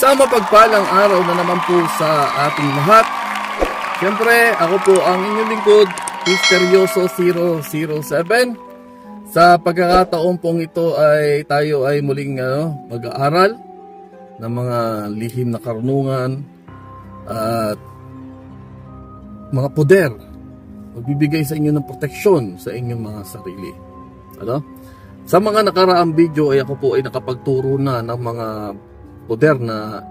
Isang mapagpalang araw na naman po sa ating lahat. Siyempre, ako po ang inyong lingkod, Misteryoso 007. Sa pagkakataon pong ito ay tayo ay muling mag-aaral ng mga lihim na karunungan at mga poder. Magbibigay sa inyo ng proteksyon sa inyong mga sarili. Sa mga nakaraang video ay ako po ay nakapagturo na ng mga poder na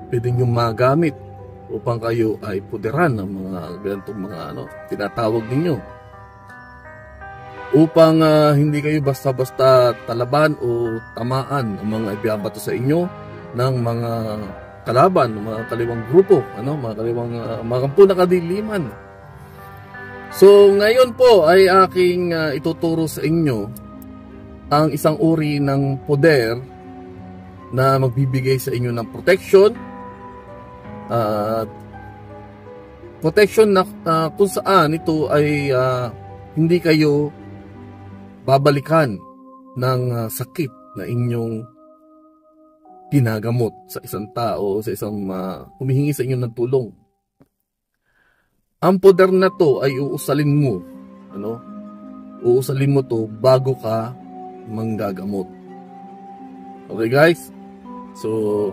pwede nyo magamit upang kayo ay poderan ng mga ganitong mga tinatawag ninyo. Upang hindi kayo basta-basta talaban o tamaan ng mga ibiyabato sa inyo ng mga kalaban, mga kaliwang grupo, mga kaliwang mga kampo na kadiliman. So ngayon po ay aking ituturo sa inyo ang isang uri ng poder na magbibigay sa inyo ng protection. Protection na kung saan ito ay hindi kayo babalikan ng sakit na inyong ginagamot sa isang tao, sa isang humihingi sa inyo ng tulong. Ang poder na to ay uusalin mo. Uusalin mo to bago ka manggagamot. Okay guys? So,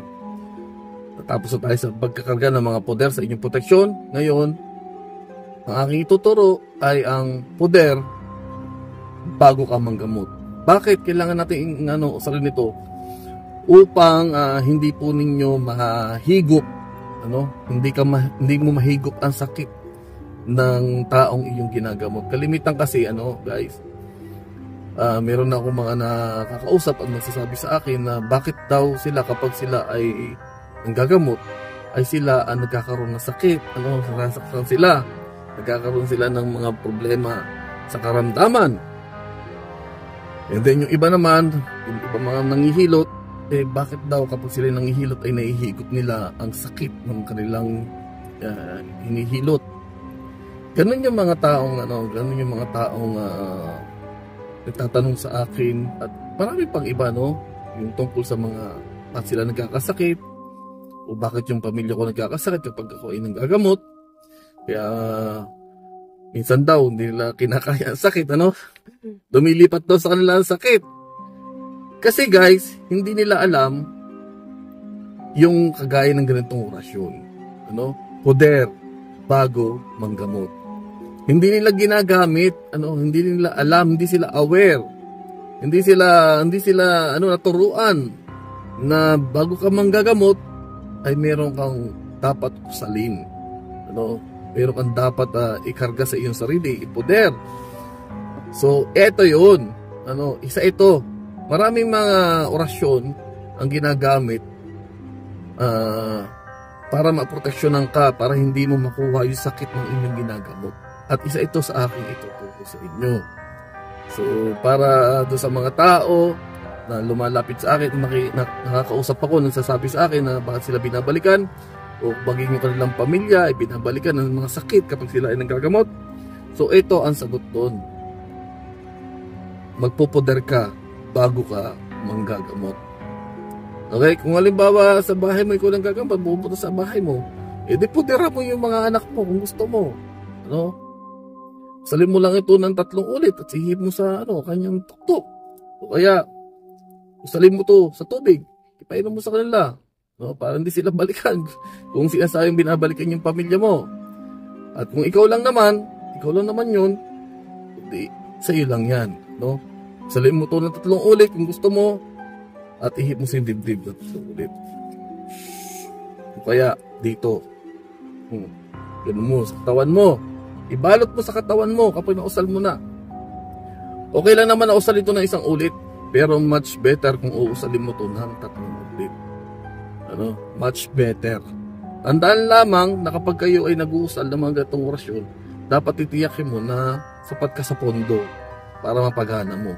natapos na tayo sa pagkakarga ng mga poder sa inyong proteksyon. Ngayon, ang aking ituturo ay ang poder bago ka manggamot. Bakit kailangan natin usalin ito? Upang hindi po ninyo mahigop, hindi mo mahigop ang sakit ng taong iyong ginagamot. Kalimitan kasi guys, meron na akong mga nakakausap at magsasabi sa akin na bakit daw sila kapag sila ay nanggagamot ay sila nagkakaroon ng sakit, nasasaktan sila, nagkakaroon sila ng mga problema sa karamdaman. And then yung iba naman, yung iba mga nangihilot, bakit daw kapag sila nangihilot ay naihigop nila ang sakit ng kanilang hinihilot. Ganun yung mga taong nagtatanong sa akin at marami pang iba yung tungkol sa mga bakit sila nagkakasakit o bakit yung pamilya ko nagkakasakit kapag ako ay nanggagamot. Kaya minsan daw hindi nila kinakaya ang sakit, lumilipat daw sa kanila ang sakit. Kasi guys, hindi nila alam yung kagaya ng ganitong orasyon, poder bago manggamot. Hindi nila ginagamit, hindi nila alam, hindi sila aware. Hindi sila naturuan na bago ka manggagamot ay meron kang dapat usalin. Meron kang dapat ikarga sa iyong sarili, ipoder. So, eto 'yun. Isa ito. Maraming mga orasyon ang ginagamit para maproteksyonan ka, para hindi mo makuha yung sakit ng inyong ginagamot. At isa ito sa aking ituturo sa inyo. So, para doon sa mga tao na lumalapit sa akin, nakakausap ako, nagsasabi sa akin na bakit sila binabalikan o baging yung kanilang pamilya ay binabalikan ng mga sakit kapag sila ay nanggagamot. So, ito ang sagot doon. Magpopoder ka bago ka manggagamot. Okay? Kung halimbawa sa bahay mo ikaw lang gagamot, pupunta sa bahay mo, podera mo yung mga anak mo kung gusto mo. Salin mo lang ito ng 3 ulit at sihip mo sa kanyang tuktok. O kaya, salin mo to sa tubig, ipainom mo sa kanila. Para hindi sila balikan. Kung sinasayang binabalikan yung pamilya mo. At kung ikaw lang naman yun, hindi, sa iyo lang yan. Salin mo to ng 3 ulit kung gusto mo at ihip mo sa dibdib na 3 ulit. O kaya, dito. Ganun mo sa katawan mo. Ibalot mo sa katawan mo kapag nausal mo na. Okay lang naman na usal ito ng 1 ulit. Pero much better kung uusalin mo ito ng 3 ulit. Much better. Tandaan lamang na kapag kayo ay nag-uusal ng mga gatong orasyon, dapat titiyakin mo na sapat ka sa pondo para mapagana mo.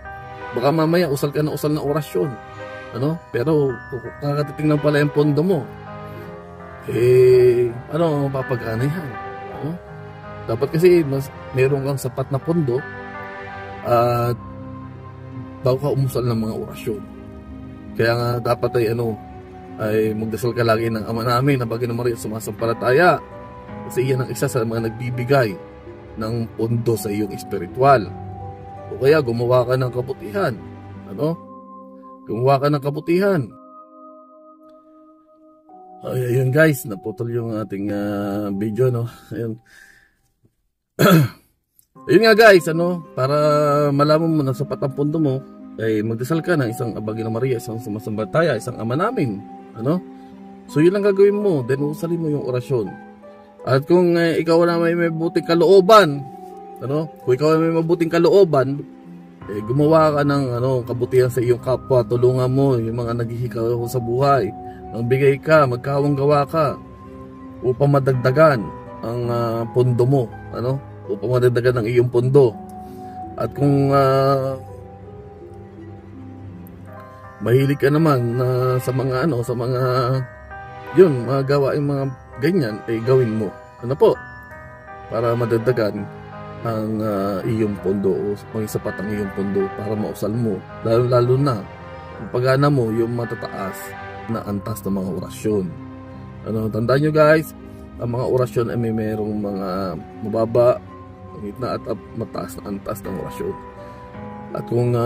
Baka mamaya usal ka na usal na orasyon. Pero kakatitingnan pala yung pondo mo. Mapapagana yan. Dapat kasi meron kang sapat na pondo at bago ka umusal ng mga orasyon. Kaya nga dapat ay ay magdasal ka lagi ng Ama namin na Bagay na Maria sumasampalataya. Kasi iyan ang isa sa mga nagbibigay ng pondo sa iyong espiritual. O kaya gumawa ka ng kabutihan. Ano? Gumawa ka ng kabutihan. Ay, ayun guys, naputol yung ating video, no? Ayun. Ayun nga guys, ano, para malaman mo na sapat ang pondo mo, ay magdasal ka ng isang Bagay na Maria, isang sumasambataya, isang Ama namin, ano? So yun lang gagawin mo, then usalin mo yung orasyon. At kung ikaw na may mabuting kalooban, ano? Kung ikaw ay may mabuting kalooban, gumawa ka ng kabutihan sa iyong kapwa, tulungan mo yung mga naghihikaw sa buhay. Magbigay ka, magkawang gawa ka upang madagdagan ang pondo mo, ano? Upang madagdagan ang iyong pondo. At kung mahilig ka naman sa mga yun, mga gawain mga ganyan, gawin mo. Ano po? Para madagdagan ang iyong pondo o maging sapat ang iyong pondo para mausal mo. Lalo na kung pagana mo yung matataas na antas ng mga orasyon. Ano, tandaan nyo guys, ang mga orasyon ay may merong mga mababa, gitna at mataas na antas ng orasyon. At kung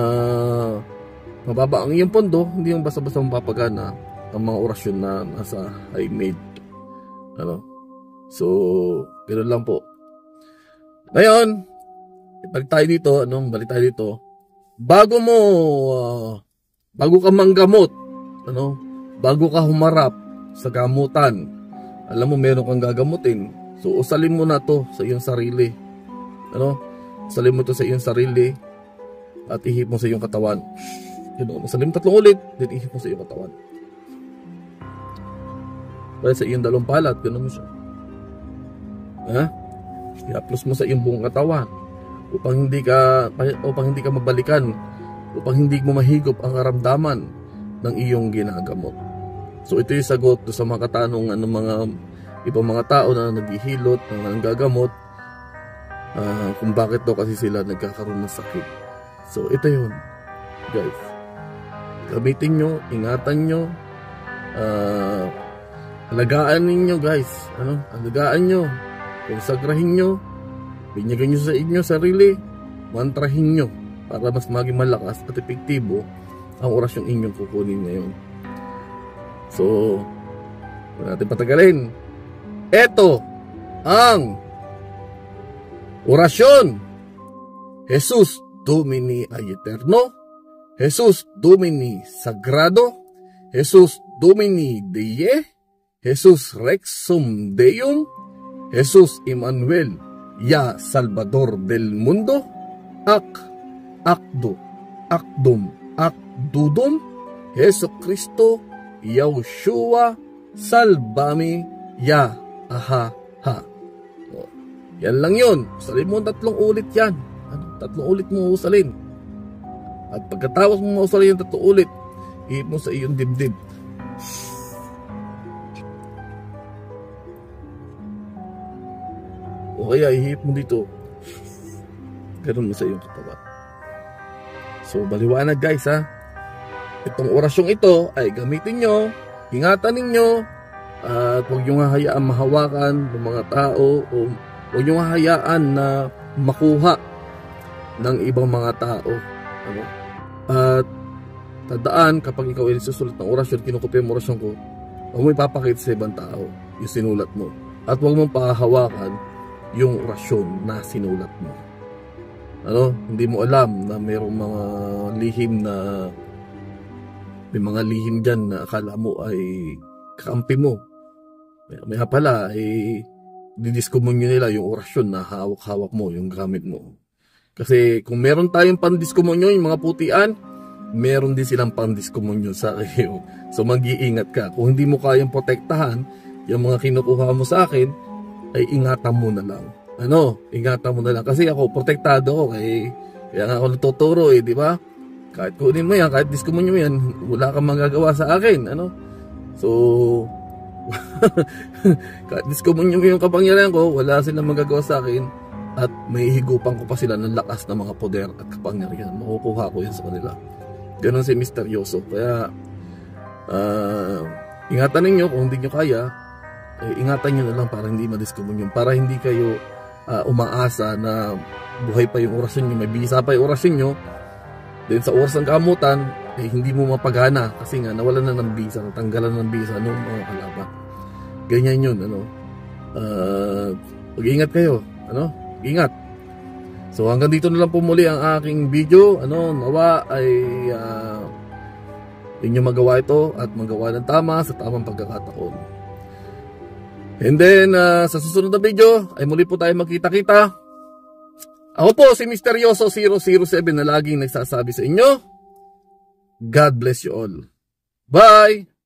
mababa ang iyong pondo, hindi yung basta-basta mapapagana ang mga orasyon na nasa high made. Ano? So, ganoon lang po. Ngayon, balik tayo dito, bago ka manggamot, ano? Bago ka humarap sa gamutan, alam mo meron kang gagamutin. So usalin mo na to sa iyong sarili. Ano? Usalin mo to sa iyong sarili at ihip mo sa iyong katawan. Usalin mo 3 ulit, then ihip mo sa iyong katawan. Kaya sa iyong dalawang palat, ganoon mo siya. Ha? I-plus mo sa iyong buong katawan upang hindi ka mabalikan, upang hindi mo mahigop ang karamdaman ng iyong ginagamot. So ito yung sagot sa mga katanungan ng mga ibang mga tao na naghihilot, na nanggagamot, kung bakit daw kasi sila nagkakaroon ng sakit. So ito yun guys, gamitin nyo, ingatan nyo, alagaan ninyo guys, alagaan nyo, konsagrahin nyo, binyagan nyo sa inyo sarili, mantrahin nyo para mas maging malakas at epektibo ang orasyong inyong kukunin ngayon. So, huwag natin patagalin. Ito ang orasyon. Jesus Domini ay Eterno, Jesus Domini Sagrado, Jesus Domini Dei, Jesus Rex Sum Deum, Jesus Emmanuel, Ya Salvador del Mundo, Akdo, Akdum, Akdudum, Jesu Cristo, Yahushua, Salvami, Ya, Aha, Ha. O, yan lang yun. Usalin mo 3 ulit yan. 3 ulit mo usalin. At pagkatapos mo usalin yung 3 ulit, ihip mo sa iyong dibdib. O kaya ihip mo dito. Ganun mo sa iyong katawan. So baliwanag guys ha. Itong orasyong ito ay gamitin nyo, ingatan ninyo, at huwag nyo hahayaan mahawakan ng mga tao o huwag nyo hahayaan na makuha ng ibang mga tao. Ano? At tandaan, kapag ikaw ay susulat ng orasyon, kinukopya mo orasyon ko, huwag mo ipapakita sa ibang tao yung sinulat mo. At huwag mong pahawakan yung orasyon na sinulat mo. Ano? Hindi mo alam na mayroong mga lihim na may mga lihim dyan na akala mo ay kakampi mo. May pala ay didiskumonyo nila yung orasyon na hawak-hawak mo, yung gamit mo. Kasi kung meron tayong pandiskumonyo, yung mga putian, meron din silang pandiskumonyo sa iyo. So mag-iingat ka. Kung hindi mo kayang protektahan yung mga kinukuha mo sa akin, ay ingatan mo na lang. Ingatan mo na lang. Kasi ako, protektado ako. Kaya nga ako natuturo di ba? Kahit kunin mo yan, kahit diskumonyo mo yan, wala kang magagawa sa akin. So, kahit diskumonyo mo yung kapangyarihan ko, wala silang magagawa sa akin. At may higupan ko pa sila ng lakas ng mga poder at kapangyarihan. Makukuha ko yan sa kanila. Ganon si Misteryoso. Kaya, ingatan ninyo kung hindi nyo kaya, ingatan nyo na lang para hindi madiscommune, para hindi kayo umaasa na buhay pa yung orasyon nyo, may bisa pa yung orasyon nyo, then sa oras ng kamutan, hindi mo mapagana kasi nga nawalan na ng bisa, natanggalan ng bisa ng mga kalaban. Ganyan yun, mag-ingat kayo, ingat. So hanggang dito na lang po muli ang aking video, nawa ay inyo magawa ito at magawa ng tama sa tamang pagkakataon. And then sa susunod na video ay muli po tayo magkita-kita. Ako po si Misteryoso 007 na laging nagsasabi sa inyo, God bless you all. Bye!